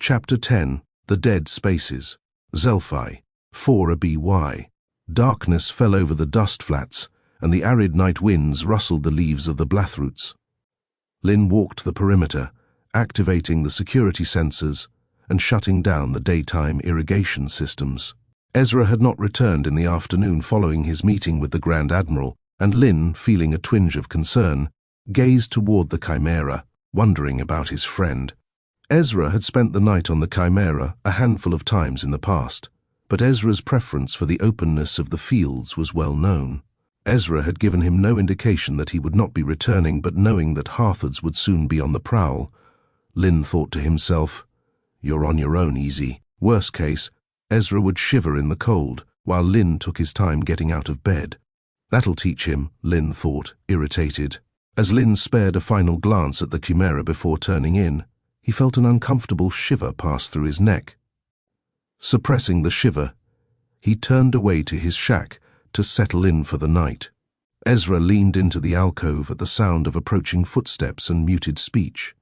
Chapter 10. The Dead Spaces. Zelphi. 4 BY. Darkness fell over the dust flats, and the arid night winds rustled the leaves of the blathroots. Lynn walked the perimeter, activating the security sensors and shutting down the daytime irrigation systems. Ezra had not returned in the afternoon following his meeting with the Grand Admiral, and Lynn, feeling a twinge of concern, gazed toward the Chimera, wondering about his friend. Ezra had spent the night on the Chimera a handful of times in the past, but Ezra's preference for the openness of the fields was well known. Ezra had given him no indication that he would not be returning, but knowing that Harthards would soon be on the prowl, Lynn thought to himself, "You're on your own, Easy." Worst case, Ezra would shiver in the cold, while Lynn took his time getting out of bed. That'll teach him, Lynn thought, irritated. As Lynn spared a final glance at the Chimera before turning in, he felt an uncomfortable shiver pass through his neck. Suppressing the shiver, he turned away to his shack to settle in for the night. Ezra leaned into the alcove at the sound of approaching footsteps and muted speech.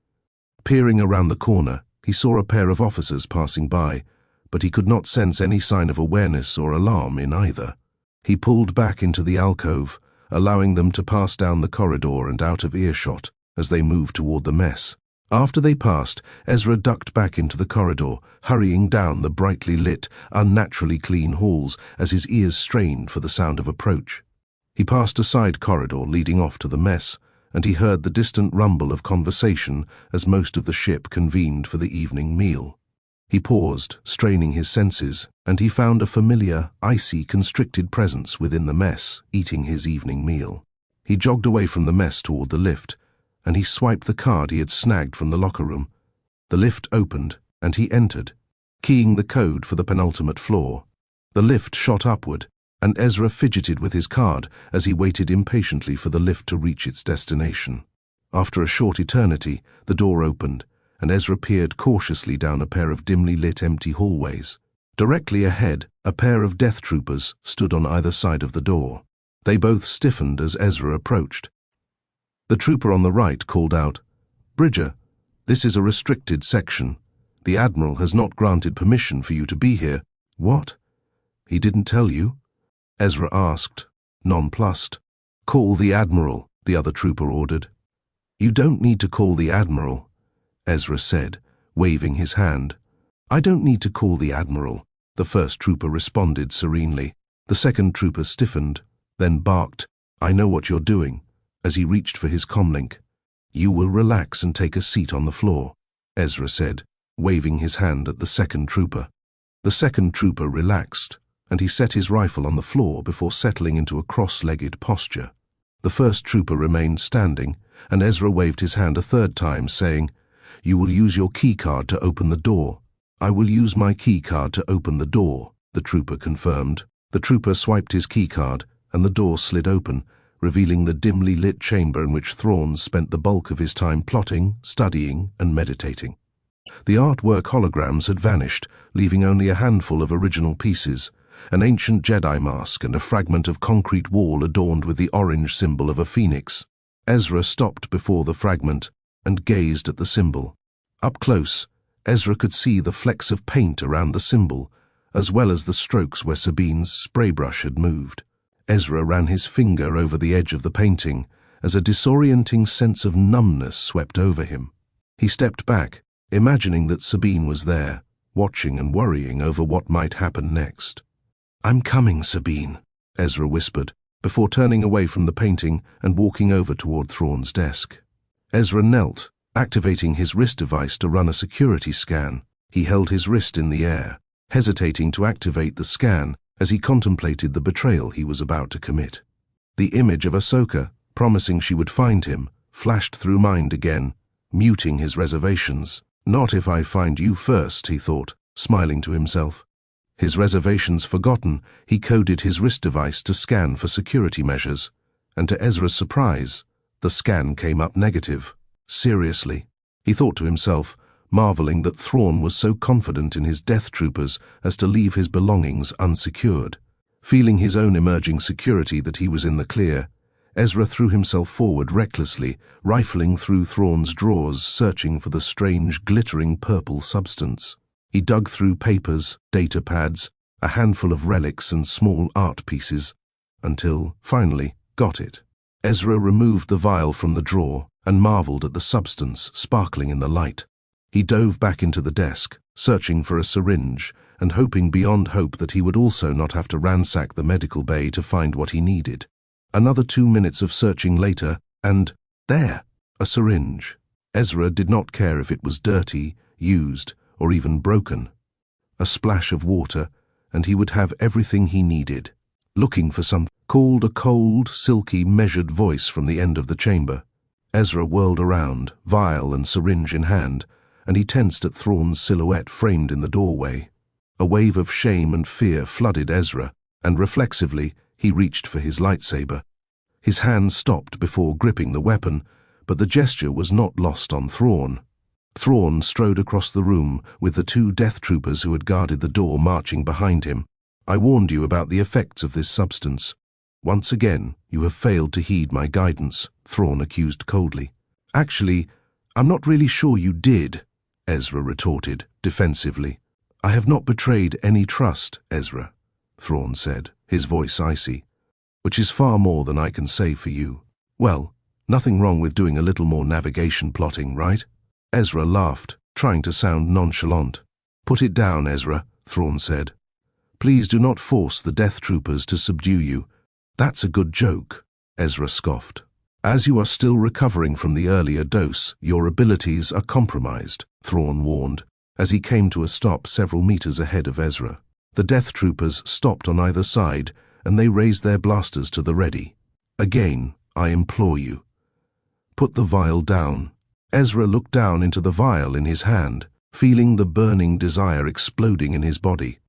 Peering around the corner, he saw a pair of officers passing by, but he could not sense any sign of awareness or alarm in either. He pulled back into the alcove, allowing them to pass down the corridor and out of earshot as they moved toward the mess. After they passed, Ezra ducked back into the corridor, hurrying down the brightly lit, unnaturally clean halls as his ears strained for the sound of approach. He passed a side corridor leading off to the mess, and he heard the distant rumble of conversation as most of the ship convened for the evening meal. He paused, straining his senses, and he found a familiar, icy, constricted presence within the mess, eating his evening meal. He jogged away from the mess toward the lift, and he swiped the card he had snagged from the locker room. The lift opened, and he entered, keying the code for the penultimate floor. The lift shot upward, and Ezra fidgeted with his card as he waited impatiently for the lift to reach its destination. After a short eternity, the door opened, and Ezra peered cautiously down a pair of dimly lit empty hallways. Directly ahead, a pair of death troopers stood on either side of the door. They both stiffened as Ezra approached. The trooper on the right called out, "Bridger, this is a restricted section. The Admiral has not granted permission for you to be here." "What? He didn't tell you?" Ezra asked, nonplussed. "Call the Admiral," the other trooper ordered. "You don't need to call the Admiral," Ezra said, waving his hand. "I don't need to call the Admiral," the first trooper responded serenely. The second trooper stiffened, then barked, "I know what you're doing," as he reached for his comlink. "You will relax and take a seat on the floor," Ezra said, waving his hand at the second trooper. The second trooper relaxed, and he set his rifle on the floor before settling into a cross-legged posture. The first trooper remained standing, and Ezra waved his hand a third time, saying, "You will use your key card to open the door." "I will use my key card to open the door," the trooper confirmed. The trooper swiped his key card, and the door slid open, revealing the dimly lit chamber in which Thrawn spent the bulk of his time plotting, studying, and meditating. The artwork holograms had vanished, leaving only a handful of original pieces, an ancient Jedi mask and a fragment of concrete wall adorned with the orange symbol of a phoenix. Ezra stopped before the fragment and gazed at the symbol. Up close, Ezra could see the flecks of paint around the symbol, as well as the strokes where Sabine's spray brush had moved. Ezra ran his finger over the edge of the painting as a disorienting sense of numbness swept over him. He stepped back, imagining that Sabine was there, watching and worrying over what might happen next. "I'm coming, Sabine," Ezra whispered, before turning away from the painting and walking over toward Thrawn's desk. Ezra knelt, activating his wrist device to run a security scan. He held his wrist in the air, hesitating to activate the scan as he contemplated the betrayal he was about to commit. The image of Ahsoka, promising she would find him, flashed through mind again, muting his reservations. "Not if I find you first," he thought, smiling to himself. His reservations forgotten, he coded his wrist device to scan for security measures, and to Ezra's surprise, the scan came up negative. Seriously, he thought to himself, marveling that Thrawn was so confident in his death troopers as to leave his belongings unsecured. Feeling his own emerging security that he was in the clear, Ezra threw himself forward recklessly, rifling through Thrawn's drawers, searching for the strange, glittering purple substance. He dug through papers, data pads, a handful of relics and small art pieces, until, finally, got it. Ezra removed the vial from the drawer and marveled at the substance sparkling in the light. He dove back into the desk, searching for a syringe, and hoping beyond hope that he would also not have to ransack the medical bay to find what he needed. Another 2 minutes of searching later, and there, a syringe. Ezra did not care if it was dirty, used, or even broken. A splash of water, and he would have everything he needed. Looking for something, called a cold, silky, measured voice from the end of the chamber. Ezra whirled around, vial and syringe in hand, and he tensed at Thrawn's silhouette framed in the doorway. A wave of shame and fear flooded Ezra, and reflexively, he reached for his lightsaber. His hand stopped before gripping the weapon, but the gesture was not lost on Thrawn. Thrawn strode across the room with the 2 death troopers who had guarded the door marching behind him. "I warned you about the effects of this substance. Once again, you have failed to heed my guidance," Thrawn accused coldly. "Actually, I'm not really sure you did," Ezra retorted, defensively. "I have not betrayed any trust, Ezra," Thrawn said, his voice icy, "which is far more than I can say for you." "Well, nothing wrong with doing a little more navigation plotting, right?" Ezra laughed, trying to sound nonchalant. "Put it down, Ezra," Thrawn said. "Please do not force the death troopers to subdue you." "That's a good joke," Ezra scoffed. "As you are still recovering from the earlier dose, your abilities are compromised," Thrawn warned, as he came to a stop several meters ahead of Ezra. The death troopers stopped on either side, and they raised their blasters to the ready. "Again, I implore you. Put the vial down." Ezra looked down into the vial in his hand, feeling the burning desire exploding in his body.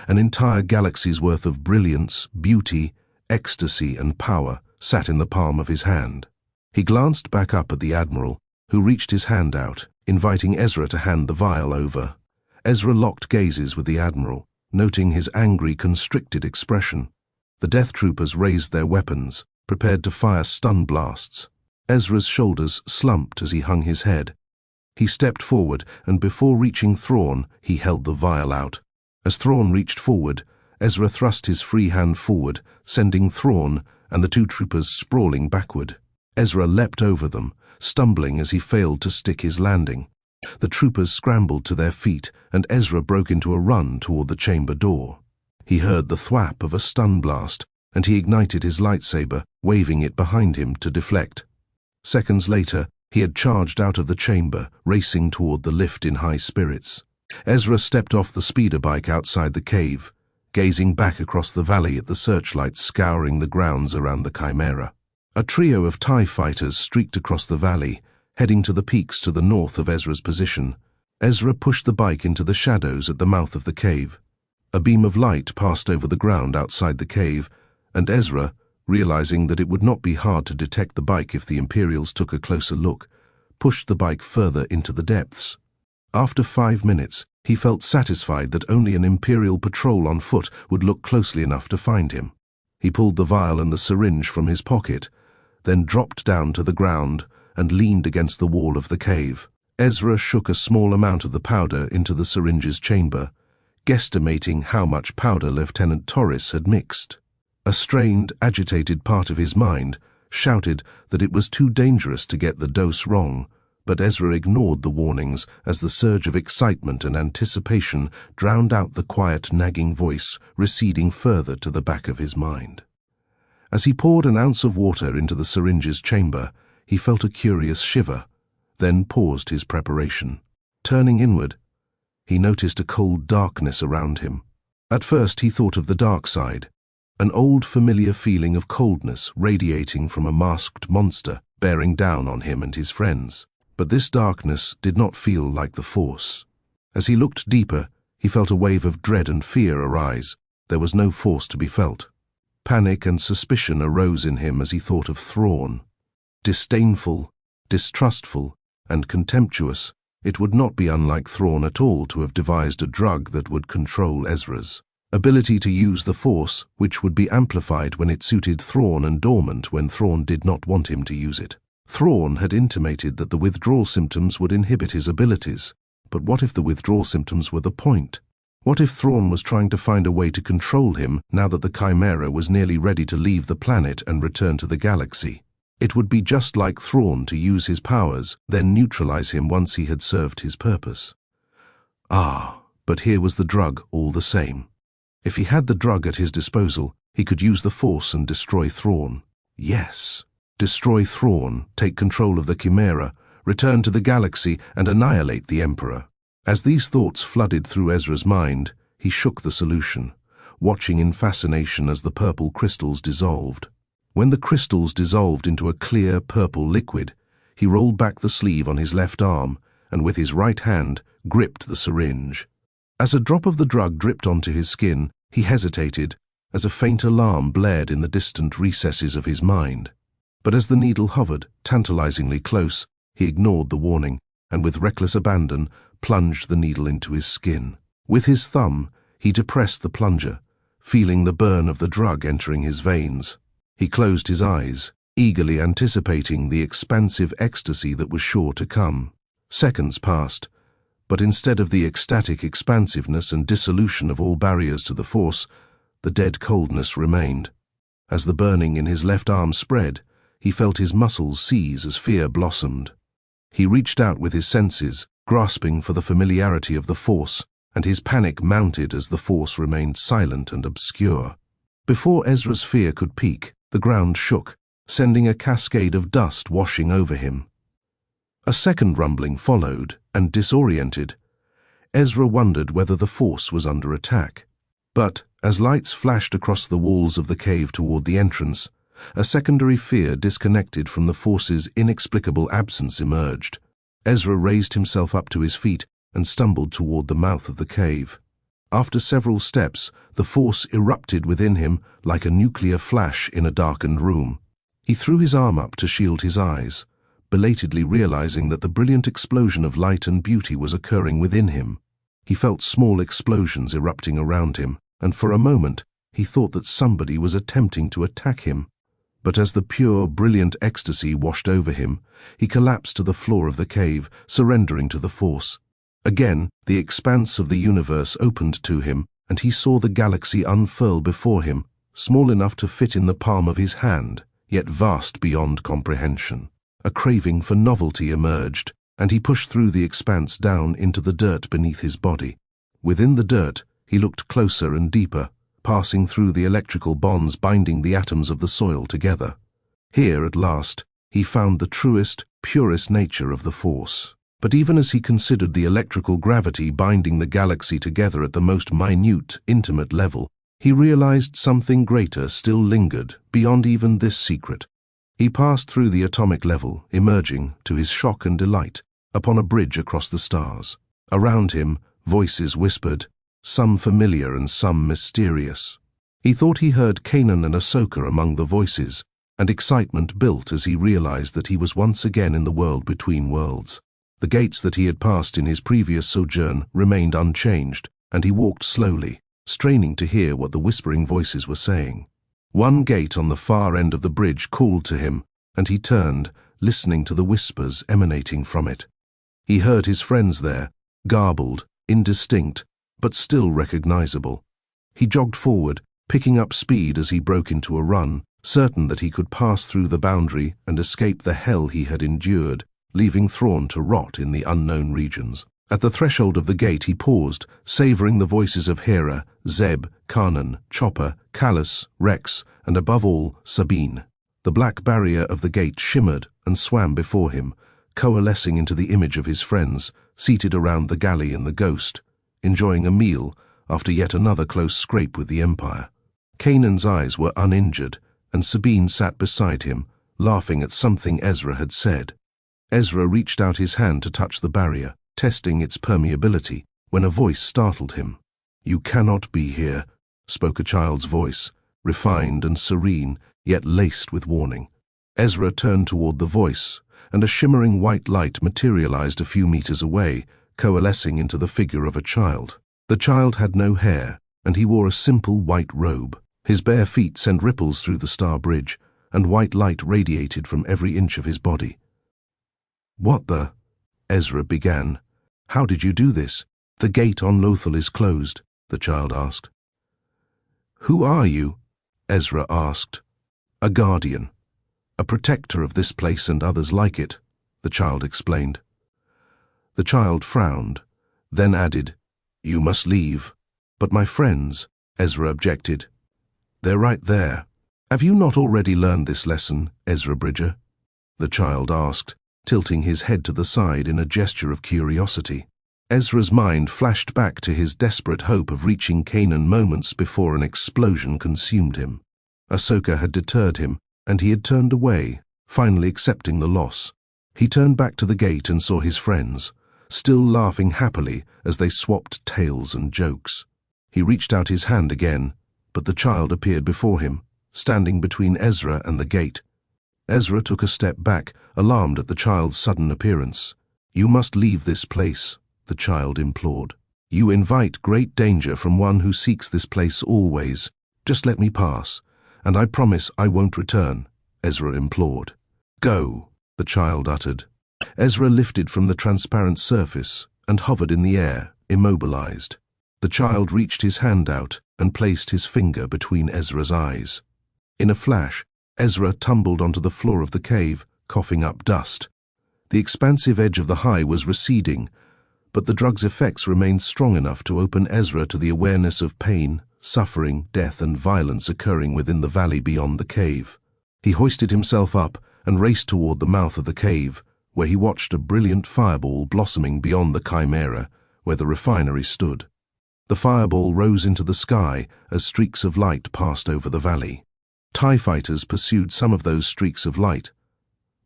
An entire galaxy's worth of brilliance, beauty, ecstasy, and power sat in the palm of his hand. He glanced back up at the Admiral, who reached his hand out, inviting Ezra to hand the vial over. Ezra locked gazes with the Admiral, noting his angry, constricted expression. The death troopers raised their weapons, prepared to fire stun blasts. Ezra's shoulders slumped as he hung his head. He stepped forward, and before reaching Thrawn, he held the vial out. As Thrawn reached forward, Ezra thrust his free hand forward, sending Thrawn and the 2 troopers sprawling backward. Ezra leapt over them, stumbling as he failed to stick his landing. The troopers scrambled to their feet, and Ezra broke into a run toward the chamber door. He heard the thwap of a stun blast, and he ignited his lightsaber, waving it behind him to deflect. Seconds later, he had charged out of the chamber, racing toward the lift in high spirits. Ezra stepped off the speeder bike outside the cave, gazing back across the valley at the searchlights scouring the grounds around the Chimera. A trio of TIE fighters streaked across the valley, heading to the peaks to the north of Ezra's position. Ezra pushed the bike into the shadows at the mouth of the cave. A beam of light passed over the ground outside the cave, and Ezra, realizing that it would not be hard to detect the bike if the Imperials took a closer look, pushed the bike further into the depths. After 5 minutes, he felt satisfied that only an Imperial patrol on foot would look closely enough to find him. He pulled the vial and the syringe from his pocket, then dropped down to the ground and leaned against the wall of the cave. Ezra shook a small amount of the powder into the syringe's chamber, guesstimating how much powder Lieutenant Torres had mixed. A strained, agitated part of his mind shouted that it was too dangerous to get the dose wrong, but Ezra ignored the warnings as the surge of excitement and anticipation drowned out the quiet, nagging voice receding further to the back of his mind. As he poured an ounce of water into the syringe's chamber, he felt a curious shiver, then paused his preparation. Turning inward, he noticed a cold darkness around him. At first he thought of the dark side, an old familiar feeling of coldness radiating from a masked monster bearing down on him and his friends. But this darkness did not feel like the Force. As he looked deeper, he felt a wave of dread and fear arise. There was no Force to be felt. Panic and suspicion arose in him as he thought of Thrawn. Disdainful, distrustful, and contemptuous, it would not be unlike Thrawn at all to have devised a drug that would control Ezra's. ability to use the Force, which would be amplified when it suited Thrawn and dormant when Thrawn did not want him to use it. Thrawn had intimated that the withdrawal symptoms would inhibit his abilities, but what if the withdrawal symptoms were the point? What if Thrawn was trying to find a way to control him now that the Chimera was nearly ready to leave the planet and return to the galaxy? It would be just like Thrawn to use his powers, then neutralize him once he had served his purpose. But here was the drug all the same. If he had the drug at his disposal, he could use the Force and destroy Thrawn. Yes, destroy Thrawn, take control of the Chimera, return to the galaxy and annihilate the Emperor. As these thoughts flooded through Ezra's mind, he shook the solution, watching in fascination as the purple crystals dissolved. When the crystals dissolved into a clear purple liquid, he rolled back the sleeve on his left arm and with his right hand gripped the syringe. As a drop of the drug dripped onto his skin, he hesitated, as a faint alarm blared in the distant recesses of his mind. But as the needle hovered, tantalizingly close, he ignored the warning and with reckless abandon plunged the needle into his skin. With his thumb, he depressed the plunger, feeling the burn of the drug entering his veins. He closed his eyes, eagerly anticipating the expansive ecstasy that was sure to come. Seconds passed, but instead of the ecstatic expansiveness and dissolution of all barriers to the Force, the dead coldness remained. As the burning in his left arm spread, he felt his muscles seize as fear blossomed. He reached out with his senses, grasping for the familiarity of the Force, and his panic mounted as the Force remained silent and obscure. Before Ezra's fear could peak, the ground shook, sending a cascade of dust washing over him. A second rumbling followed, and disoriented, Ezra wondered whether the Force was under attack. But, as lights flashed across the walls of the cave toward the entrance, a secondary fear disconnected from the Force's inexplicable absence emerged. Ezra raised himself up to his feet and stumbled toward the mouth of the cave. After several steps, the Force erupted within him like a nuclear flash in a darkened room. He threw his arm up to shield his eyes, belatedly realizing that the brilliant explosion of light and beauty was occurring within him. He felt small explosions erupting around him, and for a moment he thought that somebody was attempting to attack him. But as the pure, brilliant ecstasy washed over him, he collapsed to the floor of the cave, surrendering to the Force. Again, the expanse of the universe opened to him, and he saw the galaxy unfurl before him, small enough to fit in the palm of his hand, yet vast beyond comprehension. A craving for novelty emerged, and he pushed through the expanse down into the dirt beneath his body. Within the dirt, he looked closer and deeper, passing through the electrical bonds binding the atoms of the soil together. Here, at last, he found the truest, purest nature of the Force. But even as he considered the electrical gravity binding the galaxy together at the most minute, intimate level, he realized something greater still lingered beyond even this secret. He passed through the atomic level, emerging, to his shock and delight, upon a bridge across the stars. Around him, voices whispered, some familiar and some mysterious. He thought he heard Kanan and Ahsoka among the voices, and excitement built as he realized that he was once again in the world between worlds. The gates that he had passed in his previous sojourn remained unchanged, and he walked slowly, straining to hear what the whispering voices were saying. One gate on the far end of the bridge called to him, and he turned, listening to the whispers emanating from it. He heard his friends there, garbled, indistinct, but still recognizable. He jogged forward, picking up speed as he broke into a run, certain that he could pass through the boundary and escape the hell he had endured, leaving Thrawn to rot in the unknown regions. At the threshold of the gate he paused, savoring the voices of Hera, Zeb, Kanan, Chopper, Kallus, Rex, and above all, Sabine. The black barrier of the gate shimmered and swam before him, coalescing into the image of his friends, seated around the galley and the Ghost, enjoying a meal after yet another close scrape with the Empire. Kanan's eyes were uninjured, and Sabine sat beside him, laughing at something Ezra had said. Ezra reached out his hand to touch the barrier, testing its permeability, when a voice startled him. "You cannot be here," spoke a child's voice, refined and serene, yet laced with warning. Ezra turned toward the voice, and a shimmering white light materialized a few meters away, coalescing into the figure of a child. The child had no hair, and he wore a simple white robe. His bare feet sent ripples through the star bridge, and white light radiated from every inch of his body. "What the?" Ezra began. "How did you do this? The gate on Lothal is closed," the child asked. "Who are you?" Ezra asked. "A guardian, a protector of this place and others like it," the child explained. The child frowned, then added, "You must leave." "But my friends," Ezra objected. "They're right there." "Have you not already learned this lesson, Ezra Bridger?" the child asked, tilting his head to the side in a gesture of curiosity. Ezra's mind flashed back to his desperate hope of reaching Canaan moments before an explosion consumed him. Ahsoka had deterred him, and he had turned away, finally accepting the loss. He turned back to the gate and saw his friends, still laughing happily as they swapped tales and jokes. He reached out his hand again, but the child appeared before him, standing between Ezra and the gate. Ezra took a step back, alarmed at the child's sudden appearance. "You must leave this place," the child implored. "You invite great danger from one who seeks this place always. Just let me pass, and I promise I won't return," Ezra implored. "Go," the child uttered. Ezra lifted from the transparent surface and hovered in the air, immobilized. The child reached his hand out and placed his finger between Ezra's eyes. In a flash, Ezra tumbled onto the floor of the cave, coughing up dust. The expansive edge of the high was receding, but the drug's effects remained strong enough to open Ezra to the awareness of pain, suffering, death, and violence occurring within the valley beyond the cave. He hoisted himself up and raced toward the mouth of the cave, where he watched a brilliant fireball blossoming beyond the Chimera, where the refinery stood. The fireball rose into the sky as streaks of light passed over the valley. TIE fighters pursued some of those streaks of light,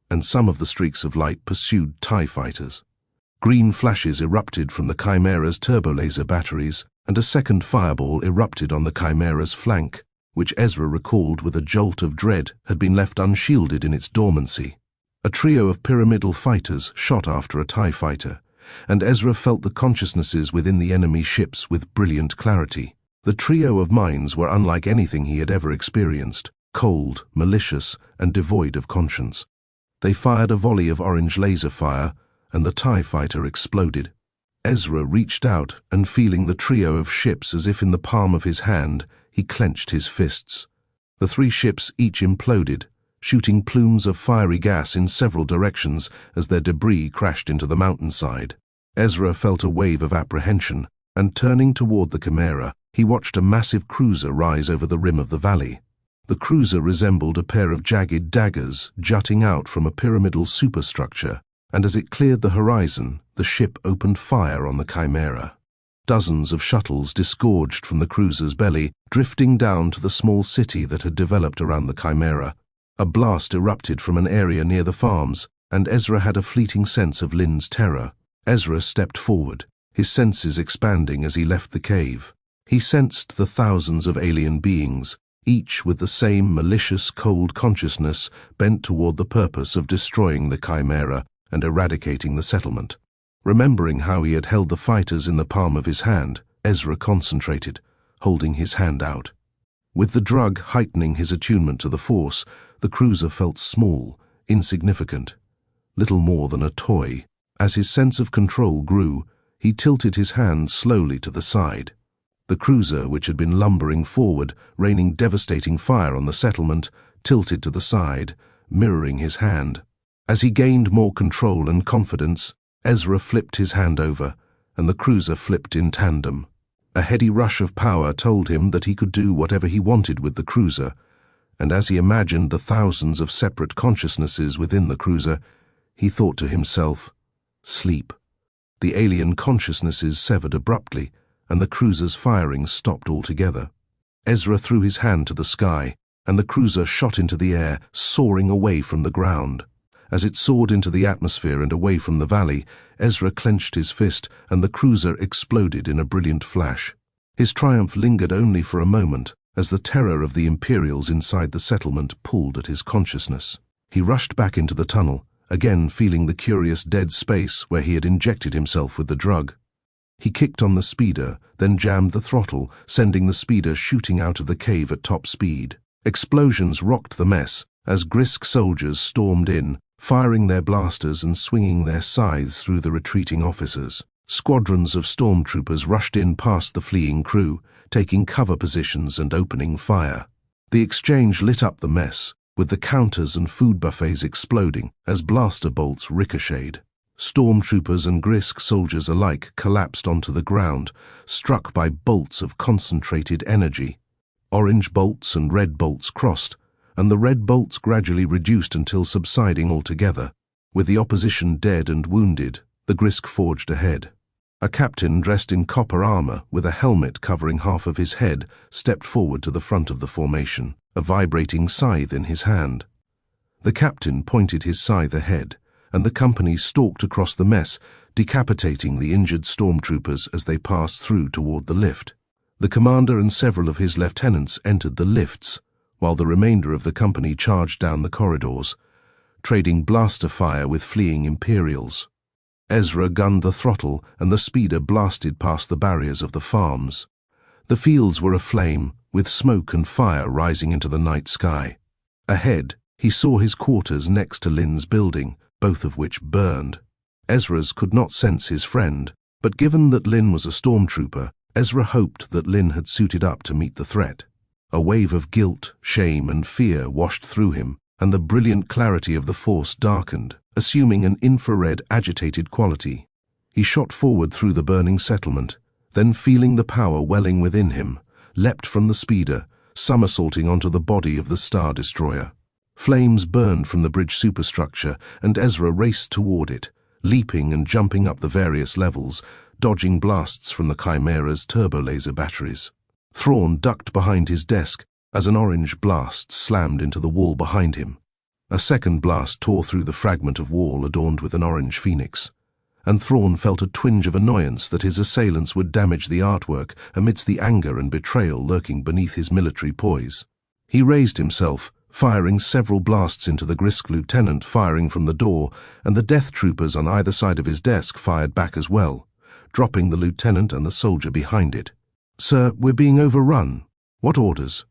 and some of the streaks of light pursued TIE fighters. Green flashes erupted from the Chimera's turbolaser batteries, and a second fireball erupted on the Chimera's flank, which Ezra recalled with a jolt of dread had been left unshielded in its dormancy. A trio of pyramidal fighters shot after a TIE fighter, and Ezra felt the consciousnesses within the enemy ships with brilliant clarity. The trio of minds were unlike anything he had ever experienced, cold, malicious, and devoid of conscience. They fired a volley of orange laser fire, and the TIE fighter exploded. Ezra reached out, and feeling the trio of ships as if in the palm of his hand, he clenched his fists. The three ships each imploded, shooting plumes of fiery gas in several directions as their debris crashed into the mountainside. Ezra felt a wave of apprehension, and turning toward the Chimera, he watched a massive cruiser rise over the rim of the valley. The cruiser resembled a pair of jagged daggers jutting out from a pyramidal superstructure, and as it cleared the horizon, the ship opened fire on the Chimera. Dozens of shuttles disgorged from the cruiser's belly, drifting down to the small city that had developed around the Chimera. A blast erupted from an area near the farms, and Ezra had a fleeting sense of Lynn's terror. Ezra stepped forward, his senses expanding as he left the cave. He sensed the thousands of alien beings, each with the same malicious, cold consciousness bent toward the purpose of destroying the Chimera and eradicating the settlement. Remembering how he had held the fighters in the palm of his hand, Ezra concentrated, holding his hand out. With the drug heightening his attunement to the Force, the cruiser felt small, insignificant, little more than a toy. As his sense of control grew, he tilted his hand slowly to the side. The cruiser, which had been lumbering forward, raining devastating fire on the settlement, tilted to the side, mirroring his hand. As he gained more control and confidence, Ezra flipped his hand over, and the cruiser flipped in tandem. A heady rush of power told him that he could do whatever he wanted with the cruiser, and as he imagined the thousands of separate consciousnesses within the cruiser, he thought to himself, "Sleep." The alien consciousnesses severed abruptly, and the cruiser's firing stopped altogether. Ezra threw his hand to the sky, and the cruiser shot into the air, soaring away from the ground. As it soared into the atmosphere and away from the valley, Ezra clenched his fist, and the cruiser exploded in a brilliant flash. His triumph lingered only for a moment, as the terror of the Imperials inside the settlement pulled at his consciousness. He rushed back into the tunnel, again feeling the curious dead space where he had injected himself with the drug. He kicked on the speeder, then jammed the throttle, sending the speeder shooting out of the cave at top speed. Explosions rocked the mess as Grysk soldiers stormed in, firing their blasters and swinging their scythes through the retreating officers. Squadrons of stormtroopers rushed in past the fleeing crew, taking cover positions and opening fire. The exchange lit up the mess, with the counters and food buffets exploding as blaster bolts ricocheted. Stormtroopers and Grysk soldiers alike collapsed onto the ground, struck by bolts of concentrated energy. Orange bolts and red bolts crossed, and the red bolts gradually reduced until subsiding altogether. With the opposition dead and wounded, the Grysk forged ahead. A captain dressed in copper armor with a helmet covering half of his head stepped forward to the front of the formation, a vibrating scythe in his hand. The captain pointed his scythe ahead, and the company stalked across the mess, decapitating the injured stormtroopers as they passed through toward the lift. The commander and several of his lieutenants entered the lifts, while the remainder of the company charged down the corridors, trading blaster fire with fleeing Imperials. Ezra gunned the throttle, and the speeder blasted past the barriers of the farms. The fields were aflame, with smoke and fire rising into the night sky. Ahead, he saw his quarters next to Lynn's building, both of which burned. Ezra's could not sense his friend, but given that Lynn was a stormtrooper, Ezra hoped that Lynn had suited up to meet the threat. A wave of guilt, shame, and fear washed through him, and the brilliant clarity of the Force darkened, assuming an infrared, agitated quality. He shot forward through the burning settlement, then feeling the power welling within him, leapt from the speeder, somersaulting onto the body of the Star Destroyer. Flames burned from the bridge superstructure, and Ezra raced toward it, leaping and jumping up the various levels, dodging blasts from the Chimera's turbolaser batteries. Thrawn ducked behind his desk as an orange blast slammed into the wall behind him. A second blast tore through the fragment of wall adorned with an orange phoenix, and Thrawn felt a twinge of annoyance that his assailants would damage the artwork amidst the anger and betrayal lurking beneath his military poise. He raised himself, firing several blasts into the Grysk lieutenant firing from the door, and the death troopers on either side of his desk fired back as well, dropping the lieutenant and the soldier behind it. "Sir, we're being overrun. What orders?"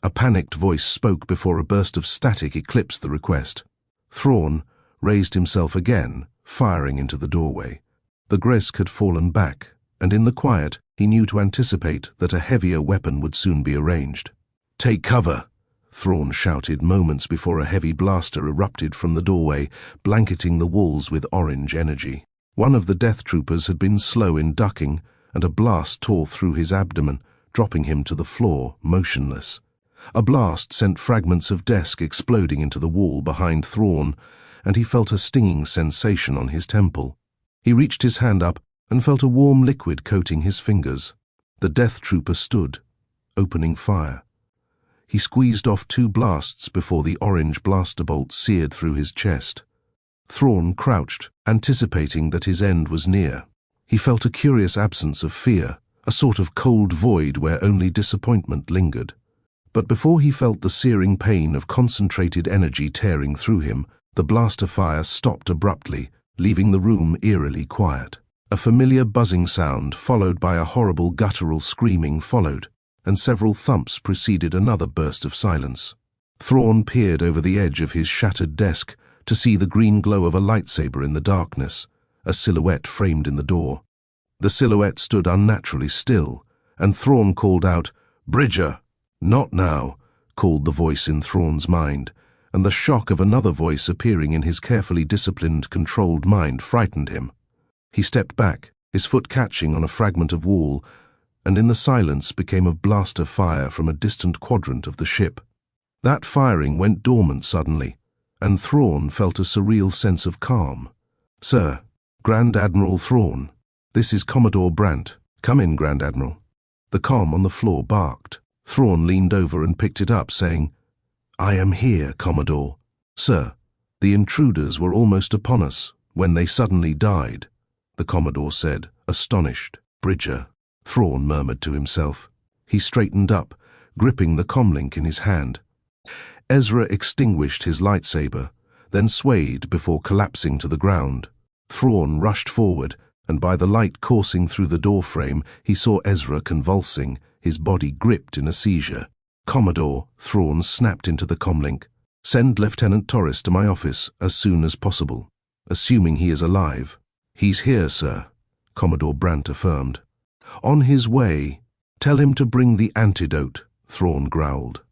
A panicked voice spoke before a burst of static eclipsed the request. Thrawn raised himself again, firing into the doorway. The Grysk had fallen back, and in the quiet he knew to anticipate that a heavier weapon would soon be arranged. "Take cover!" Thrawn shouted moments before a heavy blaster erupted from the doorway, blanketing the walls with orange energy. One of the death troopers had been slow in ducking, and a blast tore through his abdomen, dropping him to the floor, motionless. A blast sent fragments of desk exploding into the wall behind Thrawn, and he felt a stinging sensation on his temple. He reached his hand up and felt a warm liquid coating his fingers. The death trooper stood, opening fire. He squeezed off 2 blasts before the orange blaster bolt seared through his chest. Thrawn crouched, anticipating that his end was near. He felt a curious absence of fear, a sort of cold void where only disappointment lingered. But before he felt the searing pain of concentrated energy tearing through him, the blaster fire stopped abruptly, leaving the room eerily quiet. A familiar buzzing sound, followed by a horrible guttural screaming, followed, and several thumps preceded another burst of silence. Thrawn peered over the edge of his shattered desk to see the green glow of a lightsaber in the darkness, a silhouette framed in the door. The silhouette stood unnaturally still, and Thrawn called out, "Bridger!" "Not now," called the voice in Thrawn's mind, and the shock of another voice appearing in his carefully disciplined, controlled mind frightened him. He stepped back, his foot catching on a fragment of wall, and in the silence became a blaster fire from a distant quadrant of the ship. That firing went dormant suddenly, and Thrawn felt a surreal sense of calm. "Sir, Grand Admiral Thrawn, this is Commodore Brandt. Come in, Grand Admiral." The comm on the floor barked. Thrawn leaned over and picked it up, saying, "I am here, Commodore." "Sir, the intruders were almost upon us when they suddenly died," the Commodore said, astonished. "Bridger," Thrawn murmured to himself. He straightened up, gripping the comlink in his hand. Ezra extinguished his lightsaber, then swayed before collapsing to the ground. Thrawn rushed forward, and by the light coursing through the doorframe, he saw Ezra convulsing, his body gripped in a seizure. "Commodore," Thrawn snapped into the comlink. "Send Lieutenant Torres to my office as soon as possible, assuming he is alive." "He's here, sir," Commodore Brandt affirmed. "On his way. Tell him to bring the antidote," Thrawn growled.